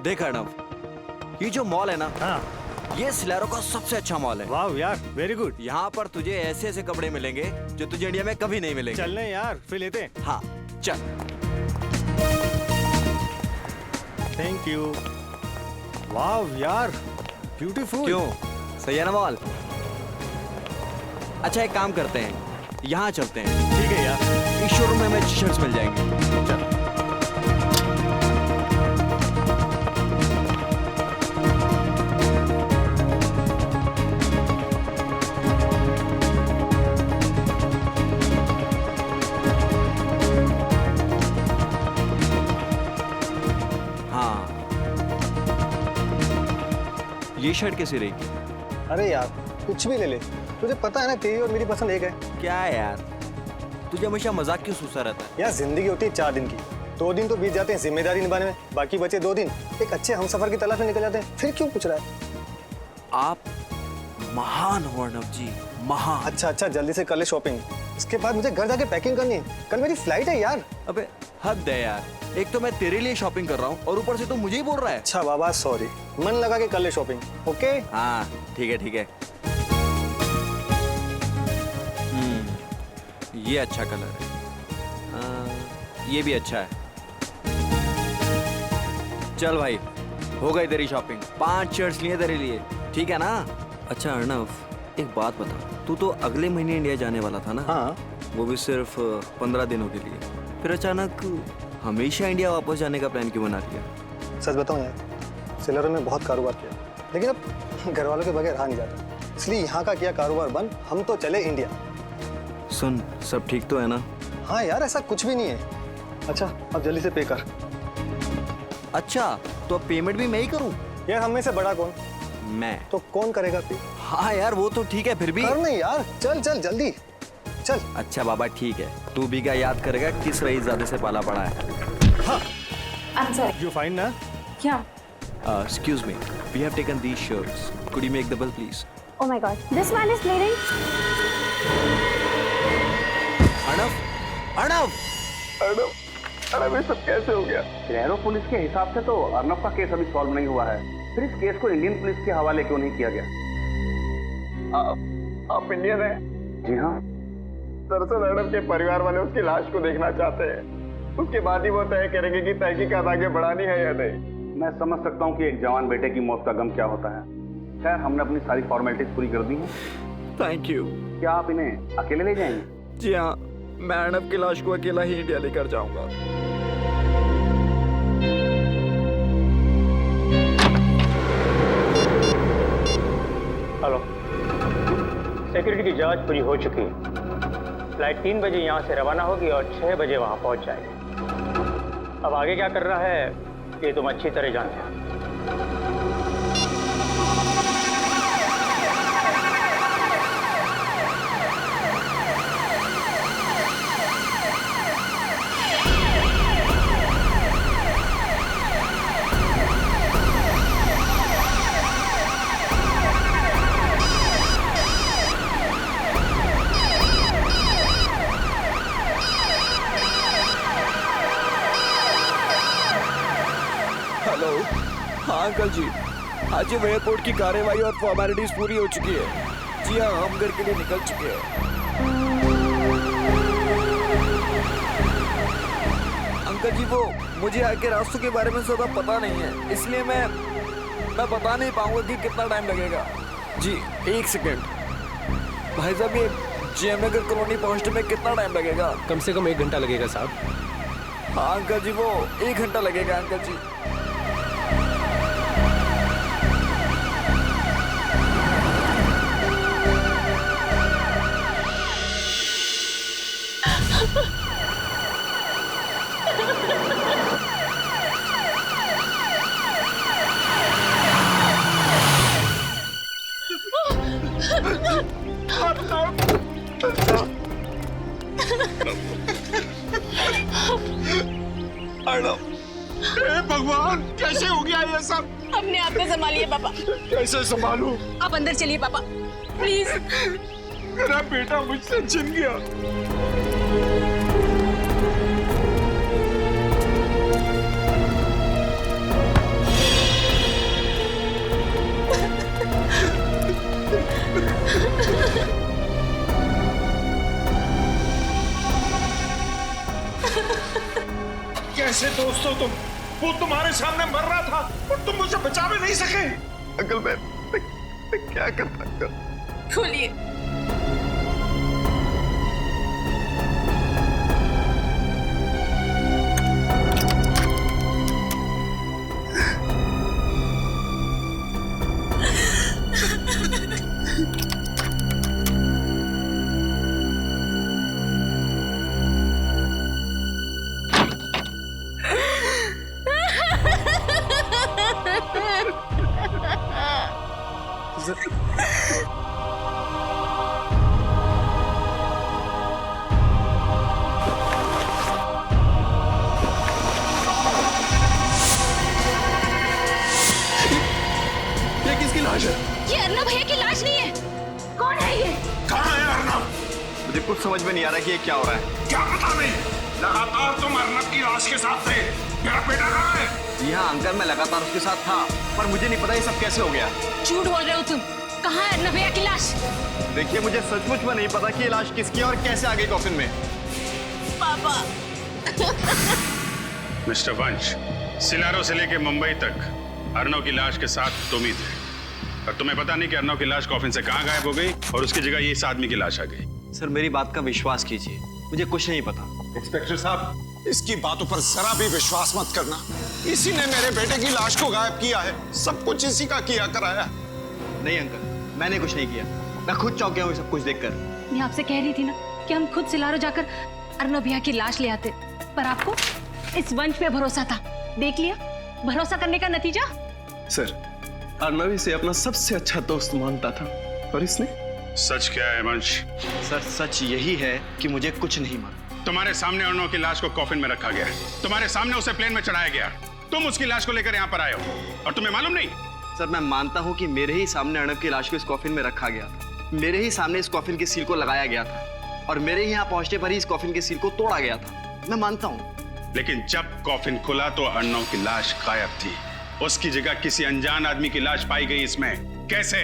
देख अर्णव, ये जो मॉल है ना, हाँ। ये सिलेरो का सबसे अच्छा मॉल है। वाह यार, वेरी गुड। यहाँ पर तुझे ऐसे ऐसे कपड़े मिलेंगे जो तुझे इंडिया में कभी नहीं मिलेंगे। चलने यार, फिर लेते हैं। हाँ चल। Thank you. वाह यार, ब्यूटीफुल। क्यों, सही है ना मॉल? अच्छा एक काम करते हैं, यहाँ चलते हैं। ठीक है यार। इस शोरूम में हमें टी शर्ट्स मिल जाएंगे। चल। हाँ, ये शर्ट कैसी रहेगी? अरे यार कुछ भी ले ले, तुझे पता है ना तेरी और मेरी पसंद एक है। क्या है यार, तुझे हमेशा मजाक क्यों सूसा रहता है? यार जिंदगी होती है 4 दिन की, 2 दिन तो बीत जाते हैं जिम्मेदारी निभाने में, बाकी बचे 2 दिन एक अच्छे हमसफर की तलाश में निकल जाते हैं। फिर क्यों पूछ रहा है? आप महान हो अर्णव जी, महान। अच्छा अच्छा जल्दी से कर ले शॉपिंग, इसके बाद मुझे घर जाके पैकिंग करनी है, कल मेरी फ्लाइट है यार। अबे हद है यार, एक तो मैं तेरे लिए शॉपिंग कर रहा हूँ और ऊपर से तू मुझे ही बोल रहा है। अच्छा बाबा सॉरी, मन लगा के कर ले शॉपिंग। ओके हाँ ठीक है ठीक है। ये अच्छा कलर है, ये भी अच्छा है। चल भाई, हो गई तेरी शॉपिंग, 5 शर्ट्स लिए तेरे लिए, ठीक है ना? अच्छा अर्णव, एक बात बता, तू तो अगले महीने इंडिया जाने वाला था ना? हाँ। वो भी सिर्फ 15 दिनों के लिए, फिर अचानक हमेशा इंडिया वापस जाने का प्लान क्यों बना लिया? सच बताऊं यार, सिलेरो में बहुत कारोबार किया, लेकिन अब घर वालों के बगैर रहा नहीं जाता, इसलिए यहाँ का किया कारोबार बंद, हम तो चले इंडिया। सुन, सब ठीक तो है ना? हाँ यार ऐसा कुछ भी नहीं है। अच्छा अब जल्दी से पे कर। अच्छा तो अब पेमेंट भी मैं ही करूं? यार हम में से बड़ा कौन? मैं। तो कौन करेगा पे? हाँ यार वो तो ठीक है, फिर भी कर नहीं यार, चल चल जल्दी चल। अच्छा बाबा ठीक है, तू भी क्या याद करेगा किस रईसजादे से पाला पड़ा है? हाँ I'm sorry. यू फाइन ना? क्या? Excuse me, we have taken these shirts. Could you make the bill please? Oh my God. This man is bleeding. Arnav, Arnav, अरे ये सब कैसे हो गया? सिलेरो पुलिस के हिसाब से तो अर्णव का केस अभी सॉल्व नहीं हुआ है, फिर इस केस को इंडियन पुलिस के हवाले क्यों नहीं किया गया? आप इंडियन हैं? जी हाँ। दरअसल अर्णव के परिवार वाले उसकी लाश को देखना चाहते हैं, उसके बाद ही वो तय करेंगे कि तहकीकात आगे बढ़ानी है या नहीं। मैं समझ सकता हूँ कि एक जवान बेटे की मौत का गम क्या होता है। खैर हमने अपनी सारी फॉर्मेलिटीज पूरी कर दी हैं। Thank you. क्या आप इन्हें अकेले ले जाएंगे? जी हाँ, मैं अर्णव की लाश को अकेला ही इंडिया लेकर जाऊंगा। हेलो, सिक्योरिटी की जांच पूरी हो चुकी है। फ्लाइट 3 बजे यहाँ से रवाना होगी और 6 बजे वहाँ पहुँच जाएगी। अब आगे क्या करना है ये तुम अच्छी तरह जानते हो। हेलो, हाँ अंकल जी, आज एयरपोर्ट की कार्यवाही और फॉर्मेलिटीज पूरी हो चुकी है। जी हाँ, हम घर के लिए निकल चुके हैं। अंकल जी वो मुझे आगे रास्तों के बारे में ज़्यादा पता नहीं है, इसलिए मैं बता नहीं पाऊंगा कि कितना टाइम लगेगा। जी 1 सेकेंड भाई साहब, ये जेएम नगर कॉलोनी पहुंचने में कितना टाइम लगेगा? कम से कम 1 घंटा लगेगा साहब। हाँ अंकल जी, वो 1 घंटा लगेगा अंकल जी। हे भगवान, कैसे हो गया ये सब? अपने आप को संभालिए पापा। कैसे संभालूं? आप अंदर चलिए पापा, प्लीज। मेरा बेटा मुझसे छिन गया। हो तुम? वो तुम्हारे सामने मर रहा था और तुम मुझे बचा भी नहीं सके। अंकल मैं क्या करता अंकल? खोलिए। ये किसकी लाश है? ये अर्नब भैया की लाश नहीं है। कौन है ये? कहाँ है अर्नब? मुझे कुछ समझ में नहीं आ रहा कि ये क्या हो रहा है। क्या पता नहीं, लगातार तुम अर्नब की लाश के साथ थे। मेरा बेटा कहाँ है? जी हाँ अंकल, मैं लगातार उसके साथ था, पर मुझे नहीं पता ये सब कैसे हो गया। झूठ बोल रहे हो तुम। कहाँ है अर्नब भैया की लाश? देखिए मुझे सचमुच में नहीं पता कि ये लाश किसकी है और कैसे आ गई कॉफिन में। पापा। मिस्टर वंश, सिलारो से लेके मुंबई तक अर्नव की लाश के साथ तुम ही थे, और तुम्हें पता नहीं कि अर्नव की लाश कॉफिन से कहाँ गायब हो गई और उसकी जगह ये इस आदमी की लाश आ गई। सर मेरी बात का विश्वास कीजिए, मुझे कुछ नहीं पता। इंस्पेक्टर साहब, इसकी बातों पर जरा भी विश्वास मत करना। इसी ने मेरे बेटे की लाश को गायब किया है। सब कुछ इसी का किया कराया। नहीं अंकल, मैंने कुछ नहीं किया। मैं खुद चौंक गया हूँ सब कुछ देखकर। मैं आपसे कह रही थी ना कि हम खुद सिलारो जाकर अर्नब भैया की लाश ले आते, पर आपको इस वंश पे भरोसा था। देख लिया भरोसा करने का नतीजा। सर अर्नव इसे अपना सबसे अच्छा दोस्त मानता था, और इसने। सच क्या है वंश? सर सच यही है कि मुझे कुछ नहीं मालूम। तुम्हारे सामने अर्नव की लाश को कॉफिन में रखा गया है, तुम्हारे सामने उसे प्लेन में चढ़ाया गया, तुम उसकी लाश को लेकर यहाँ पर आए हो और तुम्हें मालूम नहीं? सर मैं मानता हूँ कि मेरे ही सामने अर्नव की लाश को इस कॉफिन में रखा गया था, मेरे ही सामने इस कॉफिन के सील को लगाया गया था, और मेरे ही यहाँ पहुंचने पर ही इस कॉफिन के सील को तोड़ा गया था। मैं मानता हूँ। लेकिन जब कॉफिन खुला तो अर्नव की लाश गायब थी। उसकी जगह किसी अनजान आदमी की लाश पाई गई इसमें। कैसे?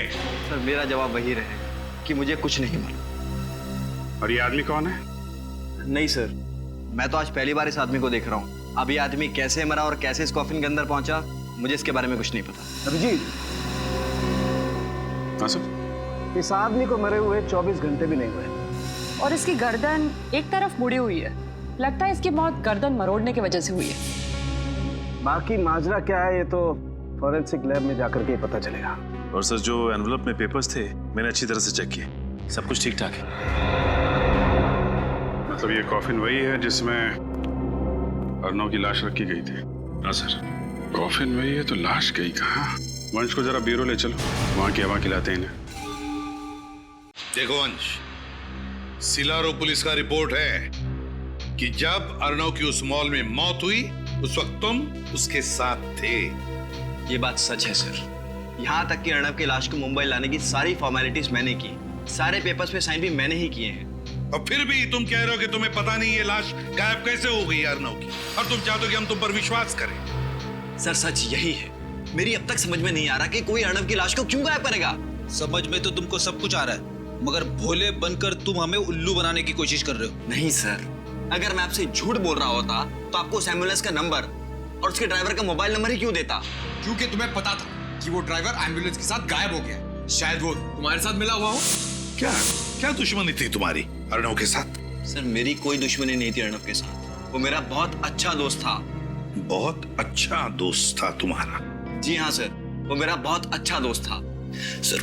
सर मेरा जवाब वही रहेगा कि मुझे कुछ नहीं मालूम। और ये आदमी कौन है? नहीं सर, मैं तो आज पहली बार इस आदमी को देख रहा हूँ। अब ये आदमी कैसे मरा और कैसे इस कॉफिन के अंदर पहुंचा, मुझे इसके बारे में कुछ नहीं पता। अभिजीत, हाँ सर। इस आदमी को मरे हुए 24 घंटे भी नहीं हुए, और इसकी गर्दन एक तरफ मुड़ी हुई है। लगता है इसकी मौत गर्दन मरोड़ने की वजह से हुई है। बाकी माजरा क्या है ये तो फॉरेंसिक लैब में जाकर के ही पता चलेगा। और सर जो एनवलप में पेपर्स थे मैंने अच्छी तरह से चेक किए, सब कुछ ठीक ठाक है। मतलब ये कॉफिन वही है जिसमें अर्नव की लाश रखी गई थी? हाँ सर। कॉफिन वही है तो लाश गई कहाँ? वंश को जरा ब्यूरो ले चलो, वहां की हवा खिलाते हैं इन्हें। देखो वंश, सिलारो पुलिस का रिपोर्ट है कि जब अर्नव की उस मॉल में मौत हुई उस वक्त तुम उसके साथ थे। ये बात सच है सर। यहाँ तक कि अर्नव की लाश को मुंबई लाने की सारी फॉर्मेलिटीज मैंने की, सारे पेपर्स पे साइन भी मैंने ही किए हैं। और फिर भी तुम कह रहे हो कि तुम्हें पता नहीं ये लाश गायब कैसे हो गई अर्नव की, और तुम चाहते हो कि हम तुम पर विश्वास करें। सर सच यही है। मेरी अब तक समझ में नहीं आ रहा कि कोई अर्नव की लाश को क्यों गायब करेगा। समझ में तो तुमको सब कुछ आ रहा है, मगर भोले बनकर तुम हमें उल्लू बनाने की कोशिश कर रहे हो। नहीं सर, अगर मैं आपसे झूठ बोल रहा होता तो आपको उस एम्बुलेंस का नंबर और उसके ड्राइवर का मोबाइल नंबर ही क्यों देता? क्योंकि तुम्हें पता था कि वो ड्राइवर एम्बुलेंस के साथ गायब हो गया। शायद वो तुम्हारे साथ मिला हुआ हो। क्या क्या दुश्मनी थी तुम्हारी अर्नव के साथ? सर मेरी कोई दुश्मनी नहीं थी अर्नव के साथ। वो मेरा बहुत अच्छा दोस्त था। बहुत अच्छा दोस्त था तुम्हारा? जी हाँ सर, वो मेरा बहुत अच्छा दोस्त था। सर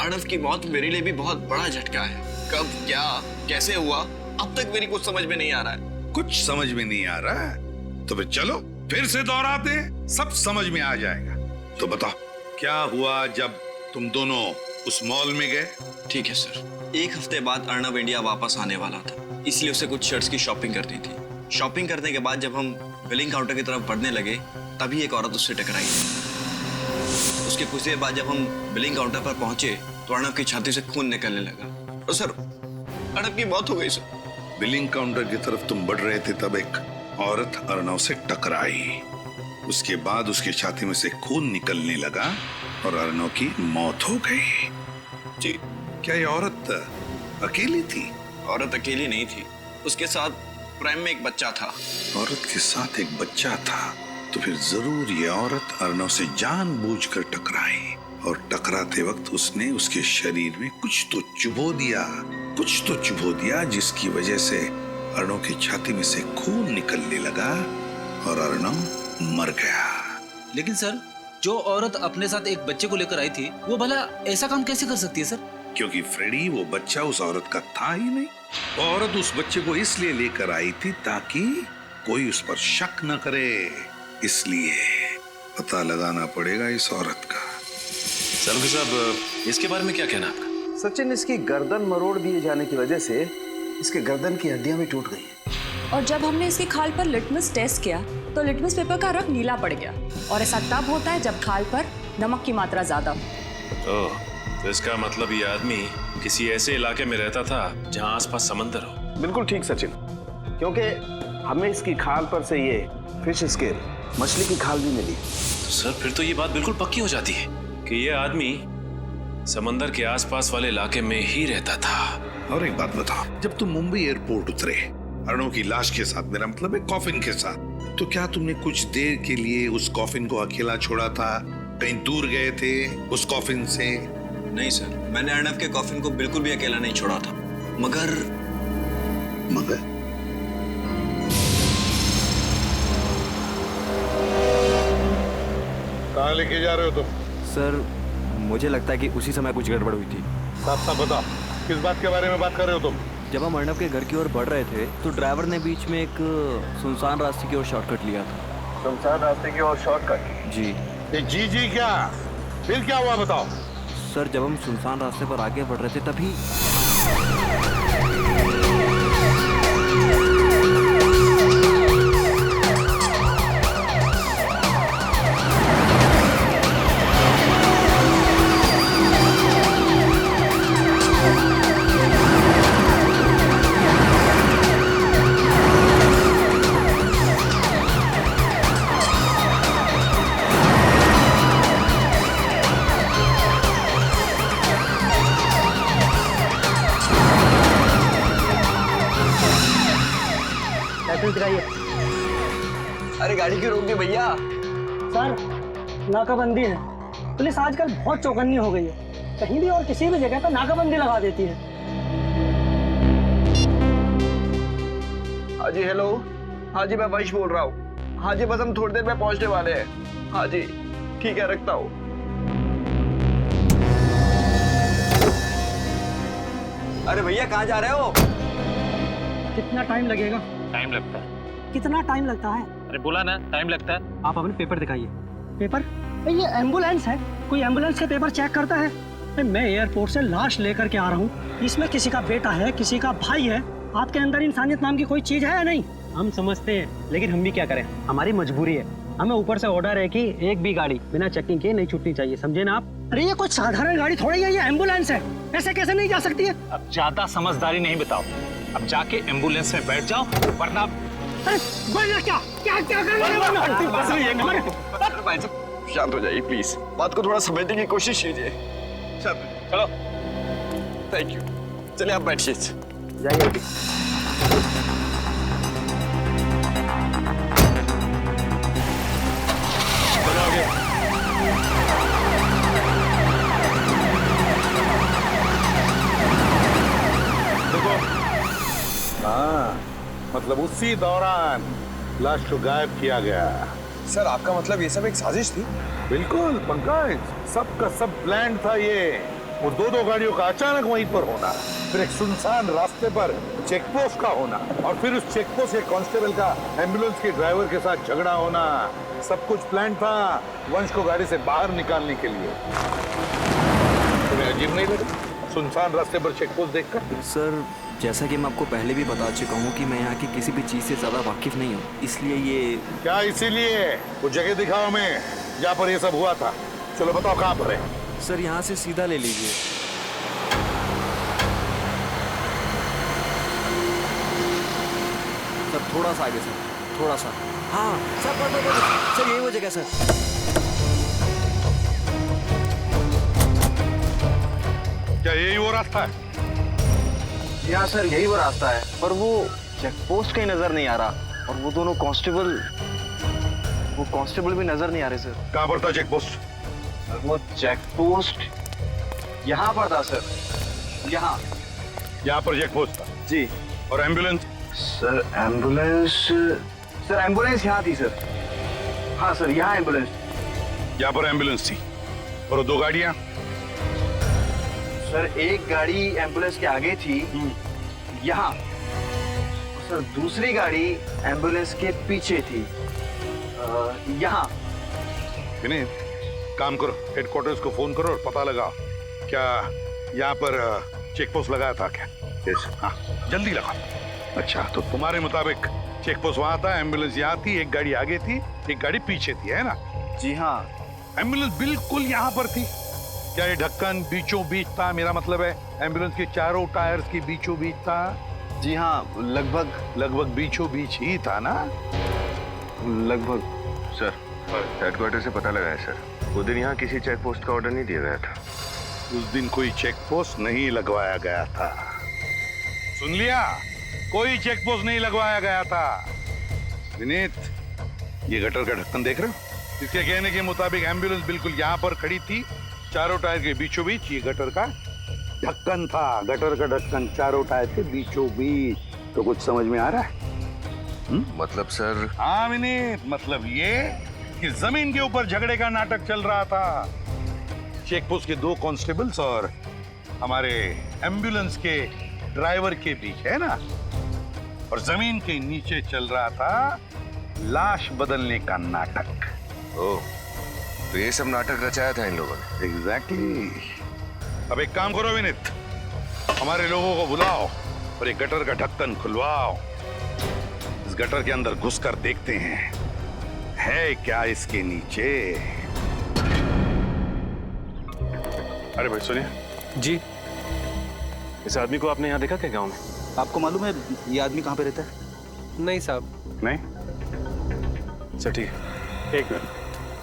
अर्नव की मौत मेरे लिए भी बहुत बड़ा झटका है। कब, क्या, कैसे हुआ, अब तक मेरी कुछ समझ में नहीं आ रहा है। कुछ समझ में नहीं आ रहा है तो फिर चलो फिर से दोहराते हैं, सब समझ में आ जाएगा। तो बताओ क्या हुआ जब तुम दोनों उस मॉल में गए? ठीक है सर। एक हफ्ते बाद अर्नव इंडिया वापस आने वाला था, इसलिए उसे कुछ शर्ट्स की शॉपिंग करनी थी। शॉपिंग करने के बाद जब हम बिलिंग काउंटर की तरफ बढ़ने लगे तभी एक औरत उससे टकराई। उसके कुछ देर बाद जब हम बिलिंग काउंटर पर पहुंचे तो अर्नव की छाती से खून निकलने लगा और सर अर्नव की मौत हो गई सर। बिलिंग काउंटर की तरफ तुम बढ़ रहे थे तब एक औरत अर्नव से टकराई, उसके बाद उसकी छाती में से खून निकलने लगा और अर्नव की मौत हो गई। जी। क्या ये औरत अकेली थी? औरत अकेली नहीं थी, उसके साथ प्राइम में एक बच्चा था। औरत के साथ एक बच्चा था, तो फिर जरूर ये औरत अर्नव से जानबूझकर टकराई, और टकराते वक्त उसने उसके शरीर में कुछ तो चुभो दिया, जिसकी वजह से अर्नव की छाती में से खून निकलने लगा और अर्नव मर गया। लेकिन सर, जो औरत अपने साथ एक बच्चे को लेकर आई थी, वो भला ऐसा काम कैसे कर सकती है सर? क्योंकि फ्रेडी, वो बच्चा उस औरत का था ही नहीं। वो औरत उस बच्चे को इसलिए लेकर आई थी ताकि कोई उस पर शक न करे, इसलिए पता लगाना पड़ेगा इस औरत का। सलमान साहब, इसके बारे में क्या कहना आपका? सचिन, इसकी गर्दन मरोड़ दिए जाने की वजह से इसके गर्दन की हड्डियां भी टूट गई हैं। और जब हमने इसकी खाल पर लिटमस टेस्ट किया तो लिटमस पेपर का रंग नीला पड़ गया, और ऐसा तब होता है जब खाल पर नमक की मात्रा ज्यादा हो। ओह, तो इसका मतलब ये आदमी किसी ऐसे इलाके में रहता था जहां आसपास समंदर हो। बिल्कुल ठीक सचिन, क्योंकि हमें इसकी खाल पर से ये फिश स्केल, मछली की खाल भी मिली। तो सर, फिर तो ये बात बिल्कुल पक्की हो जाती है कि ये आदमी समंदर के आसपास वाले इलाके में ही रहता था। और एक बात बताओ, जब तुम मुंबई एयरपोर्ट उतरे अर्नव की लाश के साथ, मेरा मतलब है कॉफिन के साथ, तो क्या तुमने कुछ देर के लिए उस कॉफिन को अकेला छोड़ा था? कहीं दूर गए थे उस कॉफिन से? नहीं सर, मैंने अर्नव के कॉफिन को बिल्कुल भी अकेला नहीं छोड़ा था। मगर कहाँ लेके जा रहे हो तुम? सर, मुझे लगता है कि उसी समय कुछ गड़बड़ हुई थी। साफ साफ बताओ, किस बात के बारे में बात कर रहे हो तुम? जब हम अर्नव के घर की ओर बढ़ रहे थे तो ड्राइवर ने बीच में एक सुनसान रास्ते की ओर शॉर्टकट लिया था। सुनसान रास्ते की ओर शॉर्टकट? जी। जी क्या? फिर क्या हुआ बताओ? सर, जब हम सुनसान रास्ते पर आगे बढ़ रहे थे तभी अरे गाड़ी क्यों रोक दी भैया? सर, नाकाबंदी है। पुलिस आजकल बहुत चौकन्नी हो गई है, कहीं भी और किसी भी जगह पर नाकाबंदी लगा देती है। हाँ जी, हेलो। हाँ जी, मैं वंश बोल रहा हूँ। हाँ जी, बस हम थोड़ी देर में पहुंचने वाले हैं। हाँ जी, ठीक है, रखता हूँ। अरे भैया, कहाँ जा रहे हो? कितना टाइम लगेगा? टाइम लगता है। कितना टाइम लगता है? अरे बोला ना, टाइम लगता है। आप अपने पेपर दिखाइए। पेपर? ये एम्बुलेंस है, कोई एम्बुलेंस के पेपर चेक करता है? मैं एयरपोर्ट से लाश लेकर के आ रहा हूँ, इसमें किसी का बेटा है, किसी का भाई है। आपके अंदर इंसानियत नाम की कोई चीज है या नहीं? हम समझते हैं, लेकिन हम भी क्या करें, हमारी मजबूरी है। हमें ऊपर से ऑर्डर है कि एक भी गाड़ी बिना चेकिंग के नहीं छूटनी चाहिए, समझे ना आप? अरे ये कोई साधारण गाड़ी थोड़ी है, ये एम्बुलेंस है, ऐसे कैसे नहीं जा सकती है? अब ज्यादा समझदारी नहीं बताओ, अब जाके एम्बुलेंस में बैठ जाओ, वरना भाई साहब, शांत हो जाइए प्लीज, बात को थोड़ा समझने की कोशिश कीजिए। चलो। Thank you. चलिए आप बैठिए। जाइए। देखो, हाँ, मतलब उसी दौरान लाश को गायब किया गया। सर, आपका मतलब ये सब एक साजिश थी? बिल्कुल पंकज, सबका सब प्लान था ये। वो दो गाड़ियों का अचानक वहीं पर होना, फिर एक सुनसान रास्ते पर चेक पोस्ट का होना, और फिर उस चेक पोस्ट के कांस्टेबल का एम्बुलेंस के ड्राइवर के साथ झगड़ा होना, सब कुछ प्लान था वंश को गाड़ी से बाहर निकालने के लिए। तुम्हें अजीब नहीं लगा सुनसान रास्ते पर चेक पोस्ट देखकर? सर, जैसा कि मैं आपको पहले भी बता चुका हूँ कि मैं यहाँ की किसी भी चीज से ज्यादा वाकिफ नहीं हूँ, इसलिए ये क्या इसीलिए वो जगह दिखाओ हमें जहाँ पर ये सब हुआ था। चलो बताओ कहाँ पर है? सर, यहाँ से सीधा ले लीजिए। सर, थोड़ा सा आगे सर, थोड़ा सा। हाँ सर, सर यही वो जगह सर। क्या यही वो रास्ता है? हाँ सर, यही वो रास्ता है, पर वो चेक पोस्ट कहीं नजर नहीं आ रहा, और वो दोनों कांस्टेबल भी नजर नहीं आ रहे सर। कहाँ पर था चेक पोस्ट? वो चेक पोस्ट यहाँ पर था सर, यहाँ पर चेक पोस्ट था जी। और एम्बुलेंस? सर एम्बुलेंस यहाँ थी सर। हाँ सर, यहाँ एम्बुलेंस। यहाँ पर एम्बुलेंस थी। और वो 2 गाड़ियाँ? सर एक गाड़ी एम्बुलेंस के आगे थी, यहाँ। सर दूसरी गाड़ी एम्बुलेंस के पीछे थी, यहाँ। विनीत, काम करो, हेडक्वार्टर्स को फोन करो और पता लगा क्या यहाँ पर चेक पोस्ट लगाया था क्या? यस, हाँ जल्दी लगाओ। अच्छा, तो तुम्हारे मुताबिक चेक पोस्ट वहाँ था, एम्बुलेंस यहाँ थी, एक गाड़ी आगे थी, एक गाड़ी पीछे थी, है ना? जी हाँ। एम्बुलेंस बिल्कुल यहाँ पर थी। क्या ये ढक्कन बीचों बीच था? मेरा मतलब है एम्बुलेंस के चारों टायर्स के बीचों बीच था। जी हाँ, लगभग बीचों बीच ही था ना? लगभग। सर, हेडक्वार्टर से पता लगा है सर, उस दिन यहाँ किसी चेक पोस्ट का ऑर्डर नहीं दिया गया था। उस दिन कोई चेक पोस्ट नहीं लगवाया गया था। सुन लिया? कोई चेक पोस्ट नहीं लगवाया गया था। विनीत, ये गटर का ढक्कन देख रहे हो? इसके कहने के मुताबिक एम्बुलेंस बिल्कुल यहाँ पर खड़ी थी, चारों टायर के बीचों बीच ये गटर का ढक्कन था। गटर का ढक्कन चारों टायर के बीचों बीच। तो कुछ समझ में आ रहा है? मतलब सर? हाँ विनीत, मतलब ये कि जमीन के ऊपर झगड़े का नाटक चल रहा था। चेक पोस्ट के 2 कांस्टेबल्स और हमारे एम्बुलेंस के ड्राइवर के बीच, है ना? और जमीन के नीचे चल रहा था लाश बदलने का नाटक। ओह, तो ये सब नाटक रचाया था इन लोगों ने? एग्जैक्टली। अब एक काम करो विनीत, हमारे लोगों को बुलाओ और एक गटर का ढक्कन खुलवाओ। इस गटर के अंदर घुसकर देखते हैं है क्या इसके नीचे। अरे भाई सुनिए जी, इस आदमी को आपने यहाँ देखा क्या गांव में? आपको मालूम है ये आदमी कहाँ पे रहता है? नहीं साहब। नहीं? अच्छा ठीक है, एक मिनट,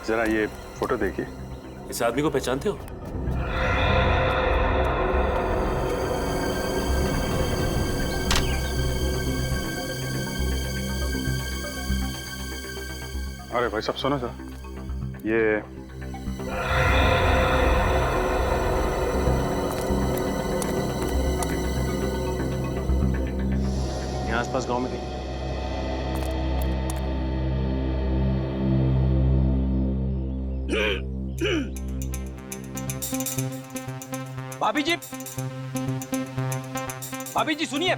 जरा ये फोटो देखिए। इस आदमी को पहचानते हो? अरे भाई साहब सुनो सर, ये यहाँ आसपास गांव में कहीं? भाभी जी सुनिए।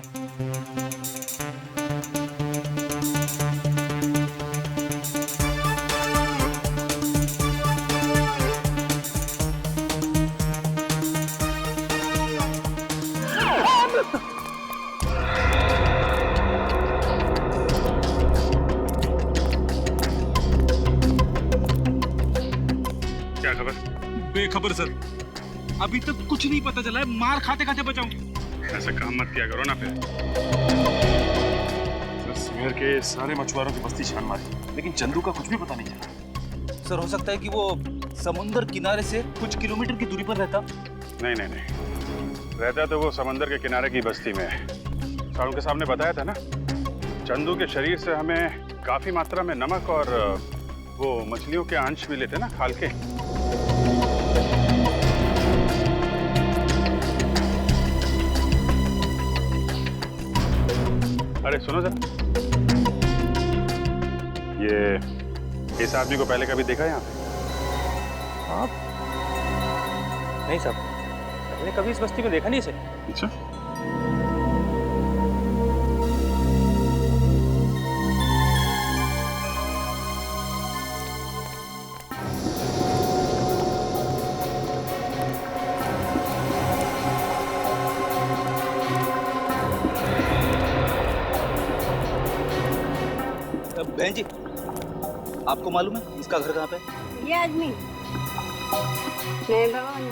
क्या खबर? बेखबर सर, अभी तक कुछ नहीं पता चला है। मार खाते खाते बचाऊं। ऐसा काम मत किया करो ना फिर। शहर के सारे मछुआरों की बस्ती छान मारी, लेकिन चंदू का कुछ भी पता नहीं चला। सर हो सकता है कि वो समुद्र किनारे से कुछ किलोमीटर की दूरी पर रहता। नहीं नहीं नहीं, रहता तो वो समंदर के किनारे की बस्ती में है। सारुण के सामने बताया था ना, चंदू के शरीर से हमें काफी मात्रा में नमक और वो मछलियों के अंश मिले थे ना, खाल के। अरे सुनो जरा, ये इस आदमी को पहले कभी देखा यहाँ पे? हाँ नहीं साहब, मैंने कभी इस बस्ती में देखा नहीं इसे। अच्छा, बहन जी, आपको मालूम है इसका घर कहाँ पे? ये आदमी मैं भगवान।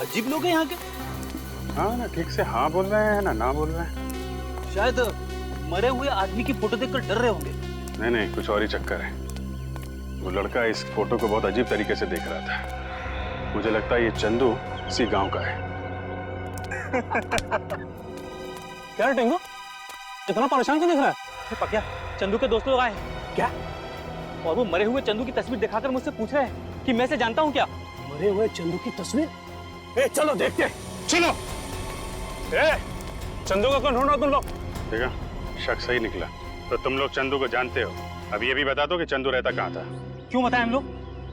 अजीब लोग हैं यहाँ के। हाँ ना, ठीक से हाँ बोल रहे हैं ना ना बोल रहे हैं। शायद मरे हुए आदमी की फोटो देखकर डर रहे होंगे। नहीं नहीं, कुछ और ही चक्कर है। वो लड़का इस फोटो को बहुत अजीब तरीके से देख रहा था। मुझे लगता है ये चंदू इसी गांव का है। क्या है टिंगू? इतना परेशान क्यों दिख रहा है? पक्या, चंदू के दोस्त लोग आए हैं। क्या? और वो मरे हुए चंदू की तस्वीर दिखाकर मुझसे पूछ रहे हैं कि मैं इसे जानता हूँ क्या? मरे हुए चंदू की तस्वीर? ए, चलो देखते, चलो। ए, चंदू को कौन ढूंढ रहा तुम लोग? देखा, शक सही निकला। तो तुम लोग चंदू को जानते हो। अब ये भी बता दो कि चंदू रहता कहाँ था। क्यों बताएं हम लोग?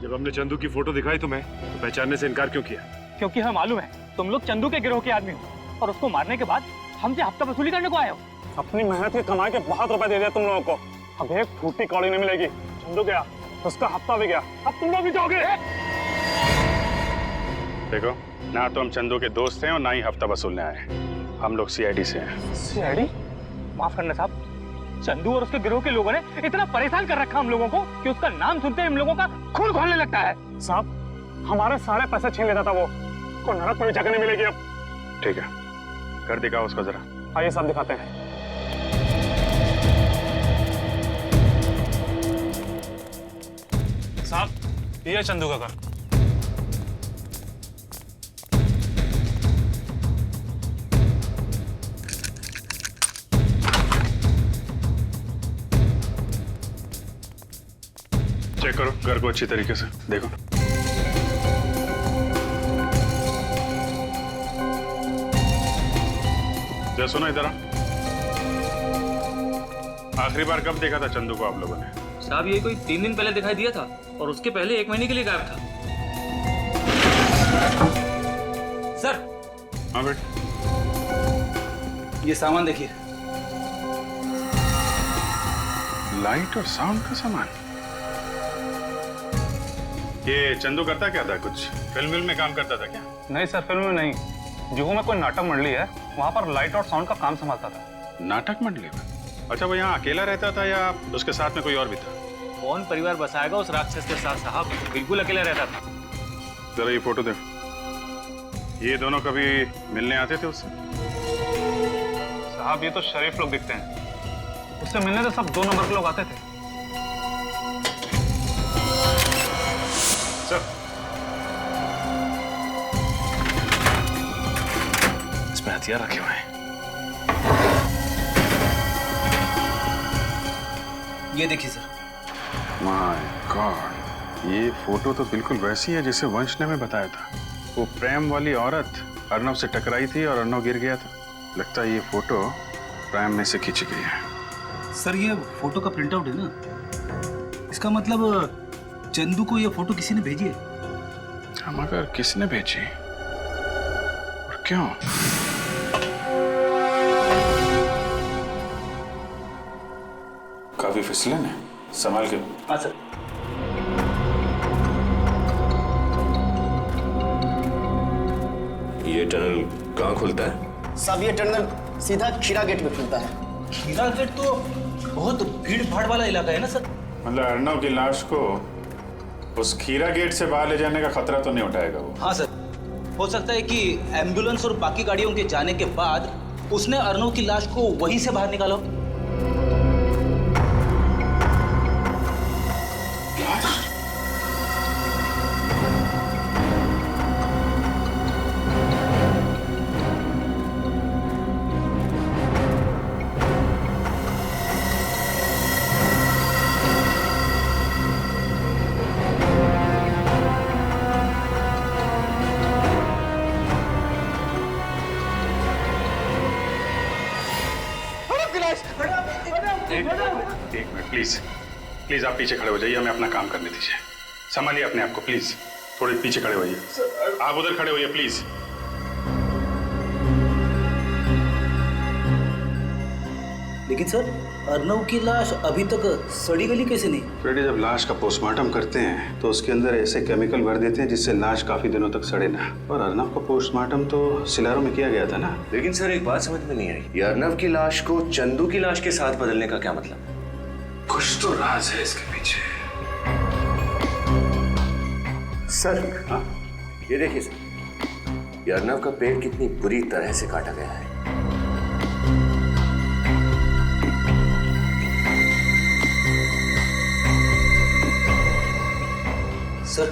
जब हमने चंदू की फोटो दिखाई तुम्हें, तो पहचानने से इनकार क्यों किया? क्योंकि हमें मालूम है तुम लोग चंदू के गिरोह के आदमी हो और उसको मारने के बाद हमसे हफ्ता वसूली करने को आए हो। अपनी मेहनत की कमाई के बहुत रुपए दे दिए तुम लोगों को। अब एक फूटी कौड़ी नहीं मिलेगी। चंदू गया, उसका हफ्ता भी गया, अब तुम लोग भी जाओगे। देखो, ना तो हम चंदू के दोस्त हैं और ना ही हफ्ता वसूलने आए। हम लोग सीआईडी से हैं। सीआईडी? माफ करना साहब, चंदू और उसके गिरोह के लोगों ने इतना परेशान कर रखा हम लोगों को कि उसका नाम सुनते ही हम लोगों का खून खौलने लगता है। साहब, हमारे सारे पैसे छीन लेता था वो। को नरक में जगह नहीं मिलेगी अब। ठीक है, कर दिखाओ उसको जरा। आइए साहब, दिखाते हैं। साहब, ये चंदू का घर। चेक करो घर को अच्छी तरीके से, देखो। जरा सुनो इधर। आखिरी बार कब देखा था चंदू को आप लोगों ने? साहब, ये कोई 3 दिन पहले दिखाई दिया था और उसके पहले 1 महीने के लिए गायब था। सर। हाँ बेटा, ये सामान देखिए। लाइट और साउंड का सामान। ये चंदू करता क्या था? कुछ फिल्म में काम करता था क्या? नहीं सर, फिल्म में नहीं। जुहू में कोई नाटक मंडली है, वहाँ पर लाइट और साउंड का काम संभालता था। नाटक मंडली में? अच्छा, वो यहाँ अकेला रहता था या उसके साथ में कोई और भी था? कौन परिवार बसाएगा उस राक्षस के साथ साहब? बिल्कुल अकेला रहता था। जरा ये फोटो देखो। ये दोनों कभी मिलने आते थे उससे? साहब, ये तो शरीफ लोग दिखते हैं। उससे मिलने तो सब 2 नंबर के लोग आते थे। इसमें हथियार रखे हुए हैं। ये देखिए सर। माय गॉड, ये फोटो तो बिल्कुल वैसी है जैसे वंश ने हमें बताया था। वो प्रेम वाली औरत अर्नव से टकराई थी और अर्नव गिर गया था। लगता है ये फोटो प्रेम में से खींची गई है। सर, ये फोटो का प्रिंट आउट है ना? इसका मतलब चंदू को ये फोटो किसी ने भेजी है। हम अगर किसने भेजी और क्यों? काफी फिसलन है, संभाल के। हाँ सर। ये टनल कहाँ खुलता है? साहब, ये टनल सीधा खीरा गेट में खुलता है। खीरा गेट तो बहुत भीड़ भाड़ वाला इलाका है ना सर? मतलब अर्नव की लाश को उस खीरा गेट से बाहर ले जाने का खतरा तो नहीं उठाएगा वो? हाँ सर, हो सकता है कि एम्बुलेंस और बाकी गाड़ियों के जाने के बाद उसने अर्नव की लाश को वहीं से बाहर निकाला। एक मिनट प्लीज, प्लीज आप पीछे खड़े हो जाइए, हमें अपना काम करने दीजिए। संभालिए अपने आप को प्लीज, थोड़े पीछे खड़े होइए। आप उधर खड़े होइए प्लीज। लेकिन सर, अर्नव की लाश अभी तक सड़ी गली कैसे नहीं? फ्रेडी, जब लाश का पोस्टमार्टम करते हैं तो उसके अंदर ऐसे केमिकल भर देते हैं जिससे लाश काफी दिनों तक सड़े ना। और अर्नव का पोस्टमार्टम तो सिलारो में किया गया था ना। लेकिन सर, एक बात समझ में नहीं आई, ये अर्नव की लाश को चंदू की लाश के साथ बदलने का क्या मतलब? कुछ तो राज है इसके पीछे। सर, हाँ, ये देखिए सर, ये अर्नव का पेट कितनी बुरी तरह से काटा गया है। सर,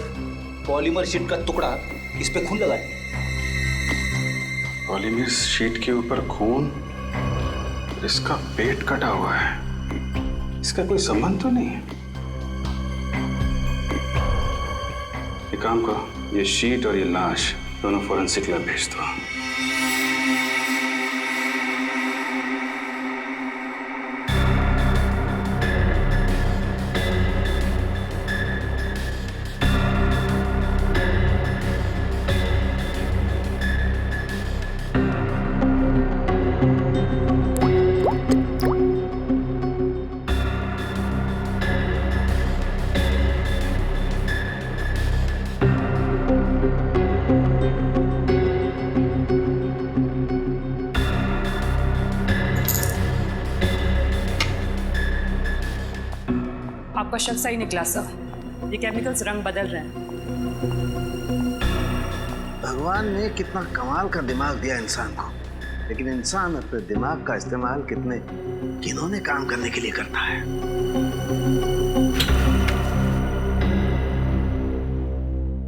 पॉलीमर शीट का टुकड़ा इस पे खून लगा है। पॉलीमर शीट के ऊपर खून? इसका पेट कटा हुआ है, इसका कोई संबंध तो नहीं है। एक काम करो, ये शीट और ये लाश दोनों फोरेंसिक लैब भेज दो। आपका शक सही निकला सर, ये केमिकल्स रंग बदल रहे हैं। भगवान ने कितना कमाल का दिमाग दिया इंसान को, लेकिन इंसान अपने दिमाग का इस्तेमाल कितने घिनौने काम करने के लिए करता है।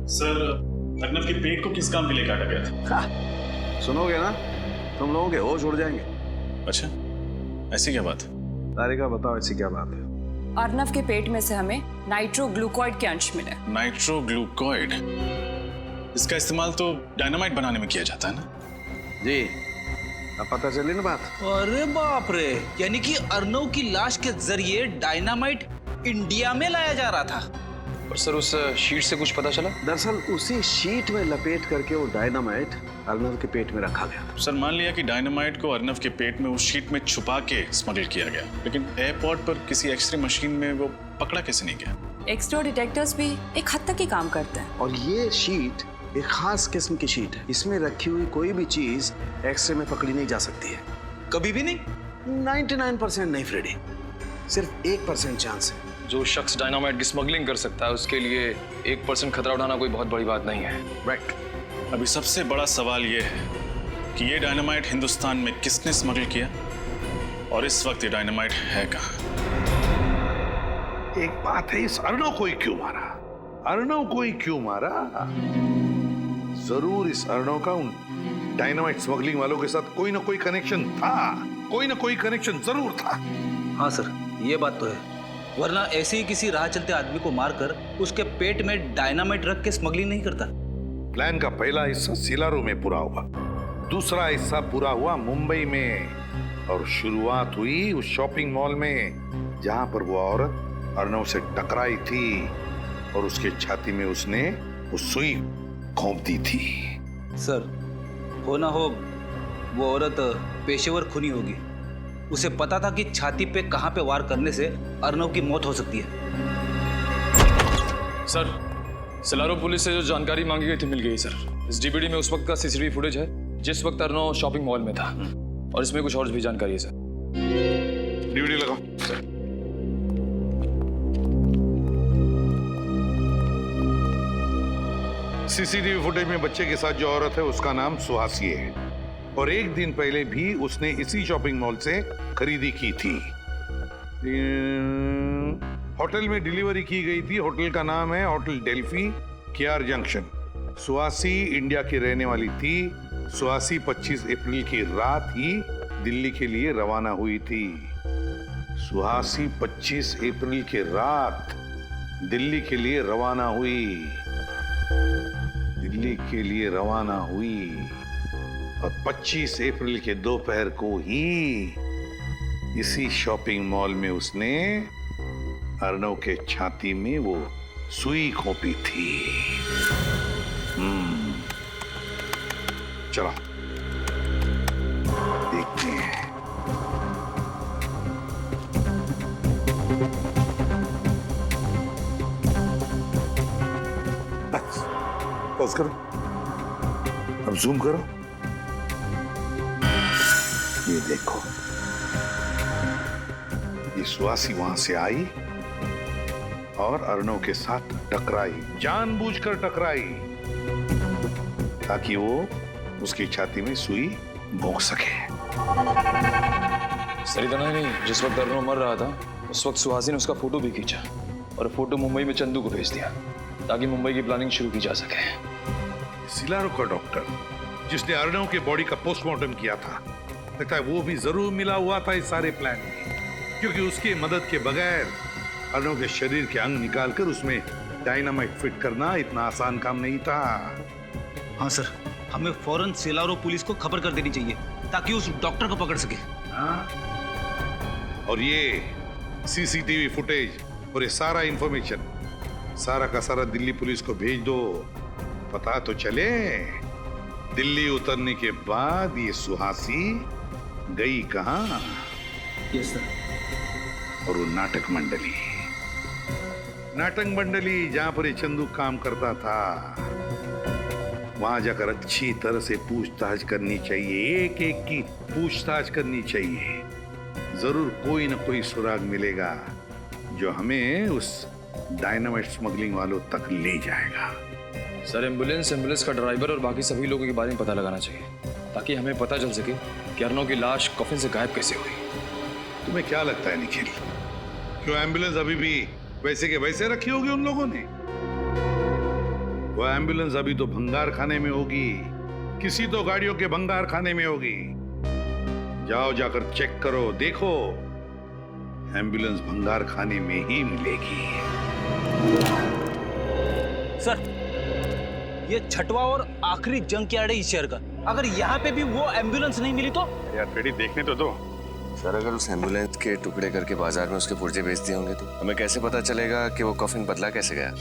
सर, अर्नव के पेट को किस काम के लिए काटा गया था? सुनोगे ना, तुम लोगों के होश उड़ जाएंगे। अच्छा, ऐसी क्या बात है? तारिका बताओ, ऐसी क्या बात है? अर्नव के पेट में से हमें नाइट्रोग्लूकोइड के अंश मिले। नाइट्रोग्लूकोइड? इसका इस्तेमाल तो डायनामाइट बनाने में किया जाता है ना? जी, अब पता चली ना बात। अरे बाप रे, यानी कि अर्नव की लाश के जरिए डायनामाइट इंडिया में लाया जा रहा था। और सर, उस शीट से कुछ पता चला? दरअसल उसी शीट में लपेट करके वो डायनामाइट अर्नव के पेट में रखा गया। सर, मान लिया कि डायनामाइट को अर्नव के पेट में उस शीट में छुपा के स्मगल किया गया, लेकिन एयरपोर्ट पर किसी एक्सरे मशीन में वो पकड़ा कैसे नहीं गया? एक्सरे डिटेक्टर्स भी एक हद तक ही काम करते हैं। और ये शीट एक खास किस्म की शीट है, इसमें रखी हुई कोई भी चीज एक्सरे में पकड़ी नहीं जा सकती है। कभी भी नहीं? 99% नहीं फ्रेडी, सिर्फ 1% चांस है। जो शख्स डायनामाइट की स्मगलिंग कर सकता है, उसके लिए 1% खतरा उठाना कोई बहुत बड़ी बात नहीं है। राइट। अभी सबसे बड़ा सवाल ये है कि ये डायनामाइट हिंदुस्तान में किसने स्मगल किया और इस वक्त ये डायनामाइट है कहाँ? एक बात है, इस अर्नव को ही क्यों मारा? अर्नव को ही क्यों मारा? जरूर इस अर्नव का उन डायनामाइट स्मगलिंग वालों के साथ कोई ना कोई कनेक्शन था, कोई ना कोई कनेक्शन जरूर था। हाँ सर, ये बात तो है, वरना ऐसे ही किसी राह चलते आदमी को मारकर उसके पेट में डायनामाइट रख के स्मगलिंग नहीं करता। प्लान का पहला हिस्सा सिलारू में पूरा हुआ, दूसरा हिस्सा पूरा हुआ मुंबई में, और शुरुआत हुई उस शॉपिंग मॉल में जहां पर वो औरत अर्नव से टकराई थी और उसके छाती में उसने वो सुई घोंप दी थी। सर, हो ना हो वो औरत पेशेवर खूनी होगी। उसे पता था कि छाती पे कहां पे वार करने से अर्नव की मौत हो सकती है। सर, सिलारो पुलिस से जो जानकारी मांगी गई थी मिल गई सर। इस डीवीडी में उस वक्त का सीसीटीवी फुटेज है जिस वक्त अर्नव शॉपिंग मॉल में था, और इसमें कुछ और भी जानकारी है सर। डीवीडी लगाओ सर। सीसीटीवी फुटेज में बच्चे के साथ जो औरत है उसका नाम सुहासी है, और एक दिन पहले भी उसने इसी शॉपिंग मॉल से खरीदी की थी। होटल में डिलीवरी की गई थी। होटल का नाम है hotel Delphi, KR junction. Suhasi India की रहने वाली थी। सुहासी 25 अप्रैल की रात ही दिल्ली के लिए रवाना हुई थी। सुहासी 25 अप्रैल की रात दिल्ली के लिए रवाना हुई, दिल्ली के लिए रवाना हुई, और 25 अप्रैल के दोपहर को ही इसी शॉपिंग मॉल में उसने अर्नव के छाती में वो सुई घोंपी थी। चलो देखते हैं। बस पॉज करो, अब जूम करो। ये देखो, ये सुहासी वहां से आई और अर्नव के साथ टकराई, जानबूझकर टकराई ताकि वो उसकी छाती में सुई भोंक सके। सर, इतना ही नहीं, जिस वक्त अर्नव मर रहा था उस वक्त सुहासी ने उसका फोटो भी खींचा और फोटो मुंबई में चंदू को भेज दिया ताकि मुंबई की प्लानिंग शुरू की जा सके। सिलारो का डॉक्टर जिसने अर्नव के बॉडी का पोस्टमार्टम किया था, लगता है वो भी जरूर मिला हुआ था इस सारे प्लान में, क्योंकि उसकी मदद के बगैर अर्नव के शरीर के अंग निकालकर उसमें डायनामाइट फिट करना इतना आसान काम नहीं था। हाँ सर, हमें फौरन सिलारो पुलिस को खबर कर देनी चाहिए ताकि उस डॉक्टर को पकड़ सके। और ये सीसीटीवी फुटेज और ये सारा इंफॉर्मेशन सारा का सारा दिल्ली पुलिस को भेज दो। पता तो चले दिल्ली उतरने के बाद ये सुहासी गई कहां। Yes sir. और वो नाटक मंडली जहां पर ये चंदू काम करता था, वहां जाकर अच्छी तरह से पूछताछ करनी चाहिए, एक एक की पूछताछ करनी चाहिए। जरूर कोई ना कोई सुराग मिलेगा जो हमें उस डायनामाइट स्मगलिंग वालों तक ले जाएगा। सर, एम्बुलेंस का ड्राइवर और बाकी सभी लोगों के बारे में पता लगाना चाहिए ताकि हमें पता चल सके कि अर्नव की लाश कफिन से गायब कैसे हुई। तुम्हें क्या लगता है निखिल, क्यों एम्बुलेंस अभी भी वैसे के वैसे रखी होगी उन लोगों ने? वो एम्बुलेंस अभी तो भंगार खाने में होगी, किसी तो गाड़ियों के भंगार खाने में होगी। जाओ जाकर चेक करो, देखो एम्बुलेंस भंगार खाने में ही मिलेगी। सर, ये छठवां और आखिरी जंकयार्ड है इस शहर का। अगर यहाँ पे भी वो एम्बुलेंस नहीं मिली तो? यार फ्रेडी, देखने तो दो। सर, अगर उस एम्बुलेंस के टुकड़े करके बाजार में उसके पुर्जे बेच दिए होंगे तो हमें कैसे पता चलेगा कि वो कफिन बदला कैसे गया?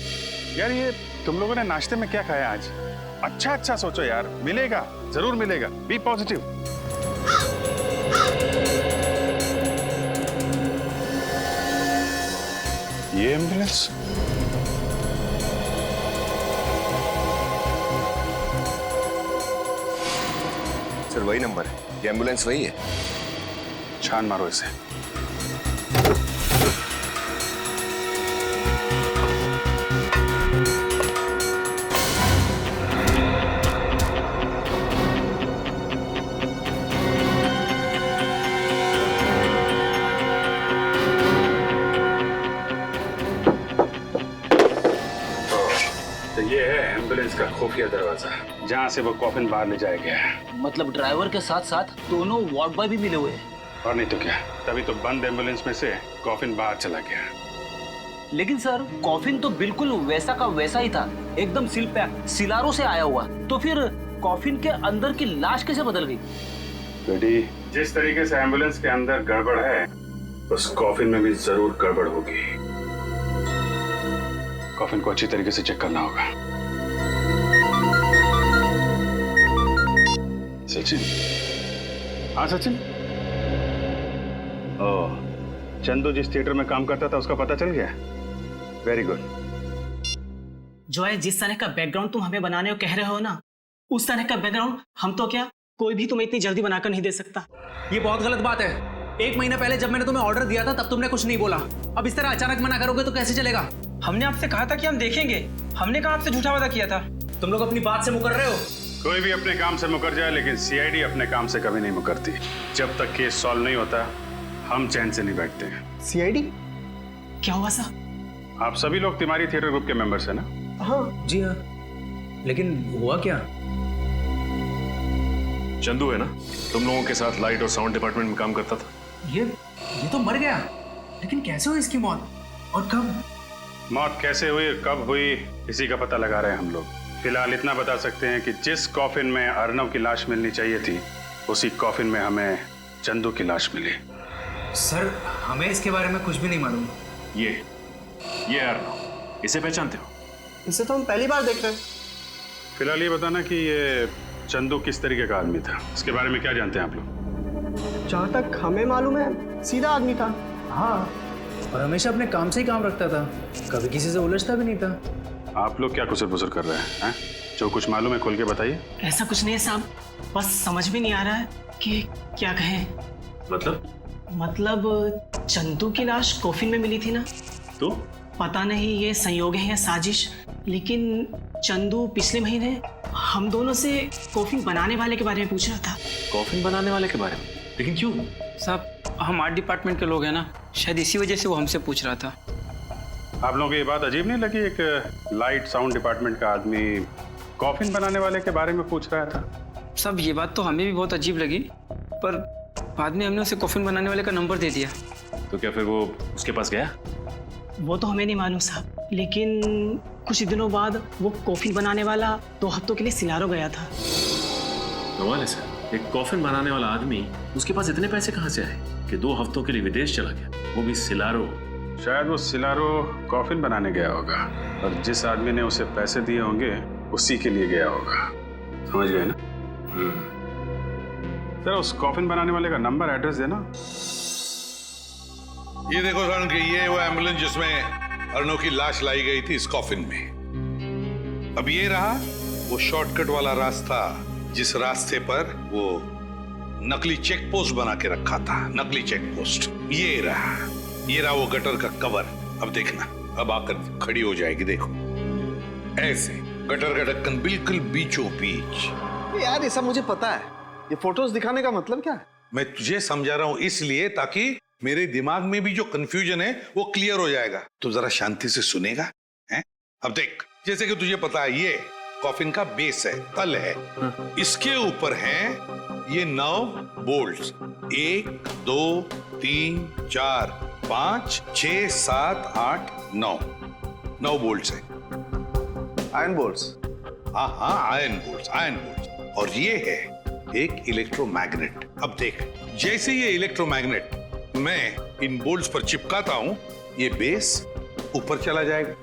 यार ये तुम लोगों ने नाश्ते में क्या खाया आज? अच्छा सोचो यार, मिलेगा, जरूर मिलेगा। Be positive. ये एम्बुलेंस सर, वही नंबर है, ये एम्बुलेंस वही है। छान मारो इसे। तो ये है एम्बुलेंस का खुफिया दरवाजा, जहाँ से वो कॉफिन बाहर ले जाया गया है। मतलब ड्राइवर के साथ साथ दोनों वार्ड बॉय भी मिले हुए हैं। और नहीं तो क्या, तभी तो बंद एम्बुलेंस में से कॉफिन बाहर चला गया। लेकिन सर, कॉफिन तो बिल्कुल वैसा का वैसा ही था, एकदम सील पैक, सिलारो से आया हुआ। तो फिर कॉफिन के अंदर की लाश कैसे बदल गई? बेटी, जिस तरीके से एम्बुलेंस के अंदर गड़बड़ है, उस कॉफिन में भी जरूर गड़बड़ होगी। कॉफिन को अच्छी तरीके से चेक करना होगा। सचिन। हाँ सचिन। ओह, चंदू जिस थिएटर में काम करता था उसका पता चल गया? Very good. जॉय, जिस तरह का बैकग्राउंड तुम हमें बनाने को कह रहे हो ना, उस तरह का बैकग्राउंड हम तो क्या कोई भी तुम्हें इतनी जल्दी बनाकर नहीं दे सकता। ये बहुत गलत बात है। 1 महीना पहले जब मैंने तुम्हें ऑर्डर दिया था तब तुमने कुछ नहीं बोला। अब इस तरह अचानक मना करोगे तो कैसे चलेगा? हमने आपसे कहा था कि हम देखेंगे। हमने कहा आपसे झूठा वादा किया था। तुम लोग अपनी बात से मुकर रहे हो। कोई भी अपने काम से मुकर जाए, लेकिन सीआईडी अपने काम से कभी नहीं मुकरती। जब तक केस सॉल्व नहीं होता, हम चैन से नहीं बैठते हैं। सीआईडी? क्या हुआ सर? आप सभी लोग तिमारी थिएटर ग्रुप के मेंबर्स हैं ना? हाँ जी हाँ, लेकिन हुआ क्या? चंदू है ना, तुम लोगों के साथ लाइट और साउंड डिपार्टमेंट में काम करता था। ये तो मर गया, लेकिन कैसे हुई इसकी मौत और कब? मौत कैसे हुई और कब हुई, इसी का पता लगा रहे हैं हम लोग। फिलहाल इतना बता सकते हैं कि जिस कॉफिन में अर्नव की लाश मिलनी चाहिए थी, उसी कॉफिन में हमें चंदू की लाश मिली। सर, हमें इसके बारे में कुछ भी नहीं मालूम। ये अर्नव, इसे पहचानते हो? इसे तो हम पहली बार देख रहे हैं। फिलहाल ये बताना कि ये चंदू किस तरीके का आदमी था, इसके बारे में क्या जानते हैं आप लोग? जहाँ तक हमें मालूम है, सीधा आदमी था। हाँ, और हमेशा अपने काम से ही काम रखता था, कभी किसी से उलझता भी नहीं था। आप लोग क्या कुसर पुसर कर रहे हैं? जो कुछ मालूम है खोल के बताइए। ऐसा कुछ नहीं है साहब, बस समझ भी नहीं आ रहा है कि क्या कहें। मतलब चंदू की लाश कॉफिन में मिली थी ना, तो पता नहीं ये संयोग है या साजिश, लेकिन चंदू पिछले महीने हम दोनों से कॉफिन बनाने वाले के बारे में पूछ रहा था। कॉफिन बनाने वाले के बारे में? लेकिन क्यों? साहब, हम आर्ट डिपार्टमेंट के लोग हैं ना, शायद इसी वजह से वो हमसे पूछ रहा था। आप लोगों को ये बात अजीब नहीं लगी, एक लाइट साउंड डिपार्टमेंट का आदमी कॉफिन बनाने वाले के बारे में पूछ रहा था? साहब, ये बात तो हमें भी बहुत अजीब लगी, पर बाद में हमने उसे कॉफिन बनाने वाले का नंबर दे दिया। तो क्या फिर वो उसके पास गया? वो तो हमें नहीं मालूम साहब, लेकिन कुछ दिनों बाद वो कॉफिन बनाने वाला 2 हफ्तों के लिए सिलारो गया था। कमाल है सर, एक कॉफिन बनाने वाला आदमी, उसके पास इतने पैसे कहाँ से आए कि 2 हफ्तों के लिए विदेश चला गया, वो भी सिलारो। शायद वो सिलारो कॉफिन बनाने गया होगा और जिस आदमी ने उसे पैसे दिए होंगे उसी के लिए गया होगा। समझ गए ना? सर उस कॉफिन बनाने वाले का नंबर एड्रेस देना। ये देखो सर कि ये वो एम्बुलेंस जिसमें अर्णव की लाश लाई गई थी इस कॉफिन में। अब ये रहा वो शॉर्टकट वाला रास्ता जिस रास्ते पर वो नकली चेक पोस्ट बना के रखा था, नकली चेक पोस्ट। ये रहा वो गटर का कवर। अब देखना, अब आकर खड़ी हो जाएगी, देखो ऐसे गटर का ढक्कन बिल्कुल बीचों बीच। यार ये सब मुझे पता है, ये फोटोज दिखाने का मतलब क्या है? मैं तुझे समझा रहा हूं इसलिए ताकि मेरे दिमाग में भी जो कंफ्यूजन है वो क्लियर हो जाएगा। तो जरा शांति से सुनेगा हैं? अब देख, जैसे कि तुझे पता है ये कॉफिन का बेस है, तल है। इसके ऊपर हैं ये 9 बोल्ट्स। 1 2 3 4 5 6 7 8 9 बोल्ट्स है। Iron bolts? हाँ आयरन बोल्ट्स। और ये है एक इलेक्ट्रोमैग्नेट। अब देख, जैसे ये इलेक्ट्रोमैग्नेट मैं इन बोल्ट्स पर चिपकाता हूं, ये बेस ऊपर चला जाएगा।